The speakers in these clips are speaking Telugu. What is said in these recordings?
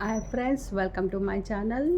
Hi friends, welcome to my channel.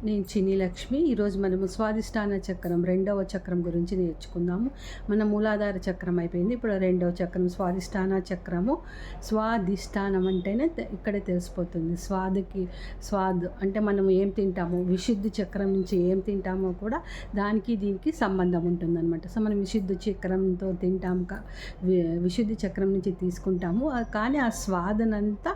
నేను చిన్ని లక్ష్మి. ఈరోజు మనము స్వాదిష్టాన చక్రం రెండవ చక్రం గురించి నేర్చుకుందాము. మన మూలాధార చక్రం అయిపోయింది, ఇప్పుడు రెండవ చక్రం స్వాదిష్టాన చక్రము. స్వాదిష్టానం అంటేనే ఇక్కడే తెలిసిపోతుంది. స్వాద్ అంటే మనం ఏం తింటామో, విశుద్ధి చక్రం నుంచి ఏం తింటామో కూడా దానికి దీనికి సంబంధం ఉంటుందన్నమాట. సో మనం విశుద్ధి చక్రంతో తింటాము, విశుద్ధి చక్రం నుంచి తీసుకుంటాము. కానీ ఆ స్వాదనంతా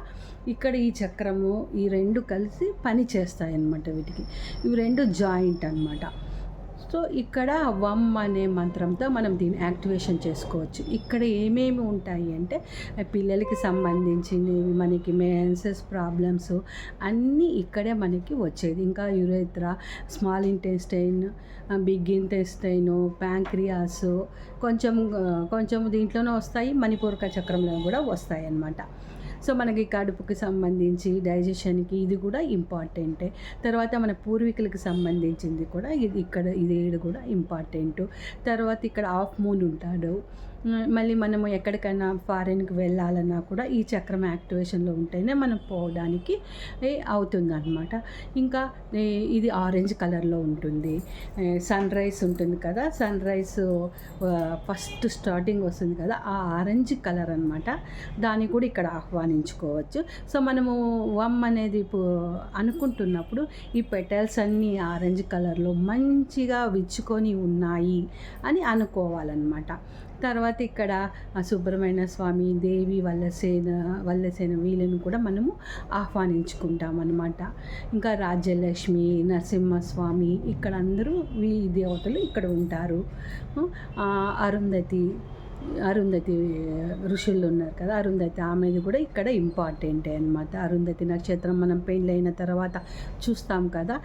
ఇక్కడ ఈ చక్రము, ఈ రెండు కలిసి పని చేస్తాయి అన్నమాట. వీటికి ఇవి రెండు జాయింట్ అన్నమాట. సో ఇక్కడ వమ్ అనే మంత్రంతో మనం దీన్ని యాక్టివేషన్ చేసుకోవచ్చు. ఇక్కడ ఏమేమి ఉంటాయి అంటే పిల్లలకి సంబంధించినవి, మనకి మెన్సెస్ ప్రాబ్లమ్స్ అన్నీ ఇక్కడే మనకి వచ్చేది. ఇంకా urethra, small intestine, big intestine, pancreas కొంచెం దీంట్లోనే వస్తాయి, మణిపూరక చక్రంలో కూడా వస్తాయి అన్నమాట. సో మనకి కడుపుకి సంబంధించి డైజెషన్కి ఇది కూడా ఇంపార్టెంటే. తర్వాత మన పూర్వీకులకి సంబంధించింది కూడా ఇది కూడా ఇంపార్టెంట్. తర్వాత ఇక్కడ హాఫ్ మూన్ ఉంటాడు. మళ్ళీ మనము ఎక్కడికైనా ఫారిన్కి వెళ్ళాలన్నా కూడా ఈ చక్రం యాక్టివేషన్లో ఉంటేనే మనం పోవడానికి అవుతుందన్నమాట. ఇంకా ఇది ఆరెంజ్ కలర్లో ఉంటుంది. సన్ రైజ్ ఉంటుంది కదా, సన్ రైజ్ ఫస్ట్ స్టార్టింగ్ వస్తుంది కదా, ఆ ఆరెంజ్ కలర్ అనమాట. దాన్ని కూడా ఇక్కడ ఆహ్వానించుకోవచ్చు. సో మనము వమ్ అనేది అనుకుంటున్నప్పుడు ఈ పెటల్స్ అన్నీ ఆరెంజ్ కలర్లో మంచిగా విచ్చుకొని ఉన్నాయి అని అనుకోవాలన్నమాట. తర్వాత ఇక్కడ సుబ్రహ్మణ్య స్వామి, దేవి, వల్లసేన వీళ్ళని కూడా మనము ఆహ్వానించుకుంటాం అన్నమాట. ఇంకా రాజ్యలక్ష్మి, నరసింహస్వామి, ఇక్కడ అందరూ ఈ దేవతలు ఇక్కడ ఉంటారు. అరుంధతి ఋషులు ఉన్నారు కదా, అరుంధతి ఆమెది కూడా ఇక్కడ ఇంపార్టెంటే అనమాట. అరుంధతి నక్షత్రం మనం పెళ్ళైన తర్వాత చూస్తాం కదా,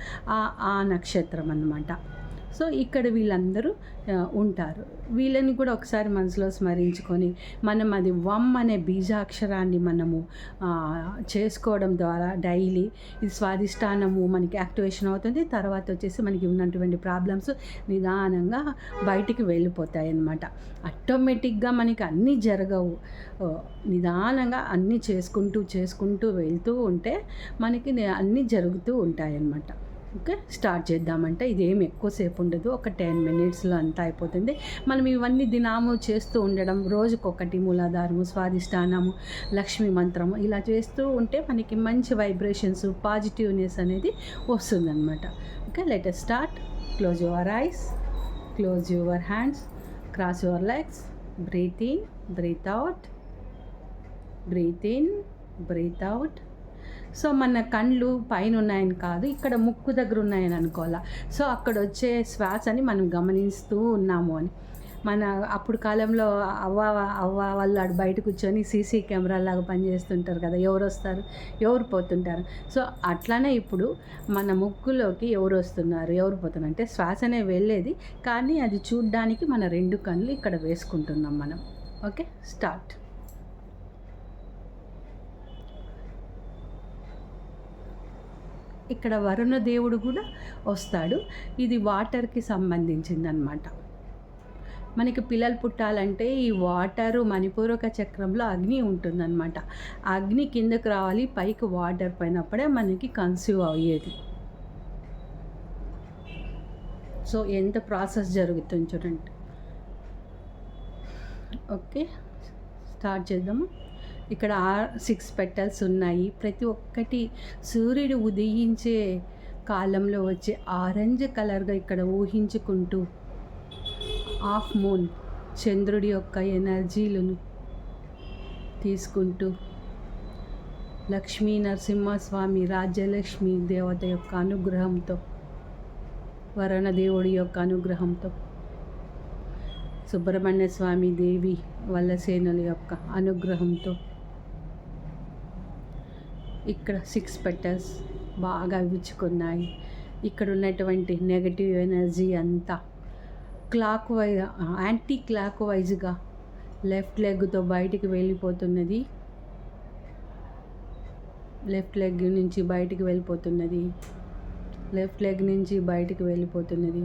ఆ నక్షత్రం అన్నమాట. సో ఇక్కడ వీళ్ళందరూ ఉంటారు. వీళ్ళని కూడా ఒకసారి మనసులో స్మరించుకొని మనం అది వమ్ అనే బీజాక్షరాన్ని మనము చేసుకోవడం ద్వారా డైలీ ఇది స్వాదిష్టానము మనకి యాక్టివేషన్ అవుతుంది. తర్వాత వచ్చేసి మనకి ఉన్నటువంటి ప్రాబ్లమ్స్ నిదానంగా బయటికి వెళ్ళిపోతాయి అన్నమాట. ఆటోమేటిక్గా మనకి అన్నీ జరగవు. నిదానంగా అన్నీ చేసుకుంటూ వెళ్తూ ఉంటే మనకి అన్నీ జరుగుతూ ఉంటాయి అన్నమాట. ఓకే, స్టార్ట్ చేద్దామంటే ఇదేం ఎక్కువసేపు ఉండదు, ఒక 10 minutesలో అంతా అయిపోతుంది. మనం ఇవన్నీ దినాము చేస్తూ ఉండడం, రోజుకొకటి మూలాధారము, స్వాదిష్టానము, లక్ష్మీ మంత్రము ఇలా చేస్తూ ఉంటే మనకి మంచి వైబ్రేషన్స్, పాజిటివ్నెస్ అనేది వస్తుందన్నమాట. Okay, let us start. Close your eyes, close your hands, cross your legs, breathe in, breathe out, breathe in, breathe out. So మన కళ్ళు పైన ఉన్నాయని కాదు, ఇక్కడ ముక్కు దగ్గర ఉన్నాయని అనుకోవాలా. సో అక్కడ వచ్చే శ్వాసని మనం గమనిస్తూ ఉన్నాము అని. మన అప్పుడు కాలంలో అవ్వ వాళ్ళు అటు బయట కూర్చొని సీసీ కెమెరాలాగా పనిచేస్తుంటారు కదా, ఎవరు వస్తారు ఎవరు పోతుంటారు. సో అట్లానే ఇప్పుడు మన ముక్కులోకి ఎవరు వస్తున్నారు ఎవరు పోతున్నారు అంటే శ్వాసనే వెళ్ళేది, కానీ అది చూడ్డానికి మన 2 కళ్ళు ఇక్కడ వేసుకుంటున్నాం మనం. Okay, start. ఇక్కడ వరుణ దేవుడు కూడా వస్తాడు. ఇది వాటర్కి సంబంధించిందనమాట. మనకి పిల్లలు పుట్టాలంటే ఈ వాటరు మణిపూరక చక్రంలో అగ్ని ఉంటుందన్నమాట. అగ్ని కిందకు రావాలి, పైకి వాటర్ పోయినప్పుడే మనకి కన్సీవ్ అయ్యేది. సో ఎంత ప్రాసెస్ జరుగుతుంది చూడండి. ఓకే, స్టార్ట్ చేద్దాము. ఇక్కడ 6 petals ఉన్నాయి. ప్రతి ఒక్కటి సూర్యుడు ఉదయించే కాలంలో వచ్చే ఆరెంజ్ కలర్గా ఇక్కడ ఊహించుకుంటూ హాఫ్ మూన్ చంద్రుడి యొక్క ఎనర్జీలను తీసుకుంటూ లక్ష్మీ నరసింహస్వామి, రాజ్యలక్ష్మి దేవత యొక్క అనుగ్రహంతో, వరుణ దేవుడి యొక్క అనుగ్రహంతో, సుబ్రహ్మణ్య స్వామి, దేవి, వల్లసేనుల యొక్క అనుగ్రహంతో ఇక్కడ 6 petals బాగా విచ్చుకున్నాయి. ఇక్కడ ఉన్నటువంటి నెగటివ్ ఎనర్జీ అంతా యాంటీ క్లాక్ వైజ్గా లెఫ్ట్ లెగ్తో బయటికి వెళ్ళిపోతున్నది. లెఫ్ట్ లెగ్ నుంచి బయటికి వెళ్ళిపోతున్నది. లెఫ్ట్ లెగ్ నుంచి బయటికి వెళ్ళిపోతున్నది.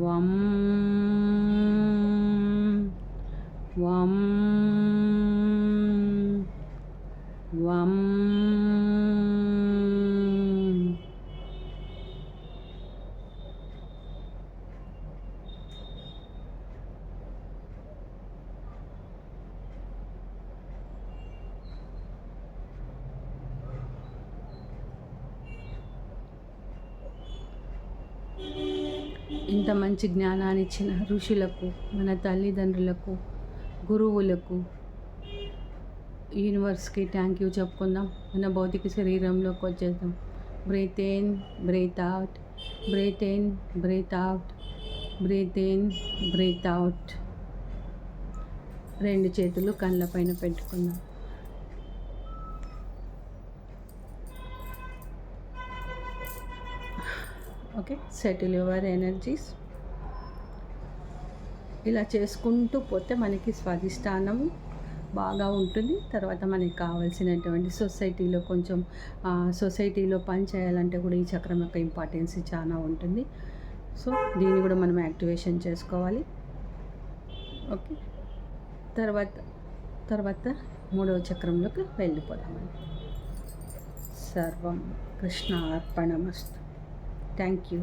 వం వం వం ఇంత మంచి జ్ఞానాన్ని ఇచ్చిన ఋషులకు, మన తల్లిదండ్రులకు, గురువులకు, యూనివర్స్కి థ్యాంక్ యూ చెప్పుకుందాం. మన భౌతిక శరీరంలోకి వచ్చేద్దాం. Breathe in, breathe out, breathe in, breathe out, breathe in, breathe out. 2 చేతులు కళ్ళ పైన పెట్టుకుందాం. Okay, settle your energies. ఇలా చేసుకుంటూ పోతే మనకి స్వాధిష్టానము బాగా ఉంటుంది. తర్వాత మనకి కావాల్సినటువంటి సొసైటీలో సొసైటీలో పని చేయాలంటే కూడా ఈ చక్రం యొక్క ఇంపార్టెన్స్ చాలా ఉంటుంది. సో దీన్ని కూడా మనం యాక్టివేషన్ చేసుకోవాలి. ఓకే, తర్వాత 3వ చక్రంలోకి వెళ్ళిపోదామండి. సర్వం కృష్ణ అర్పణమస్తు. Thank you.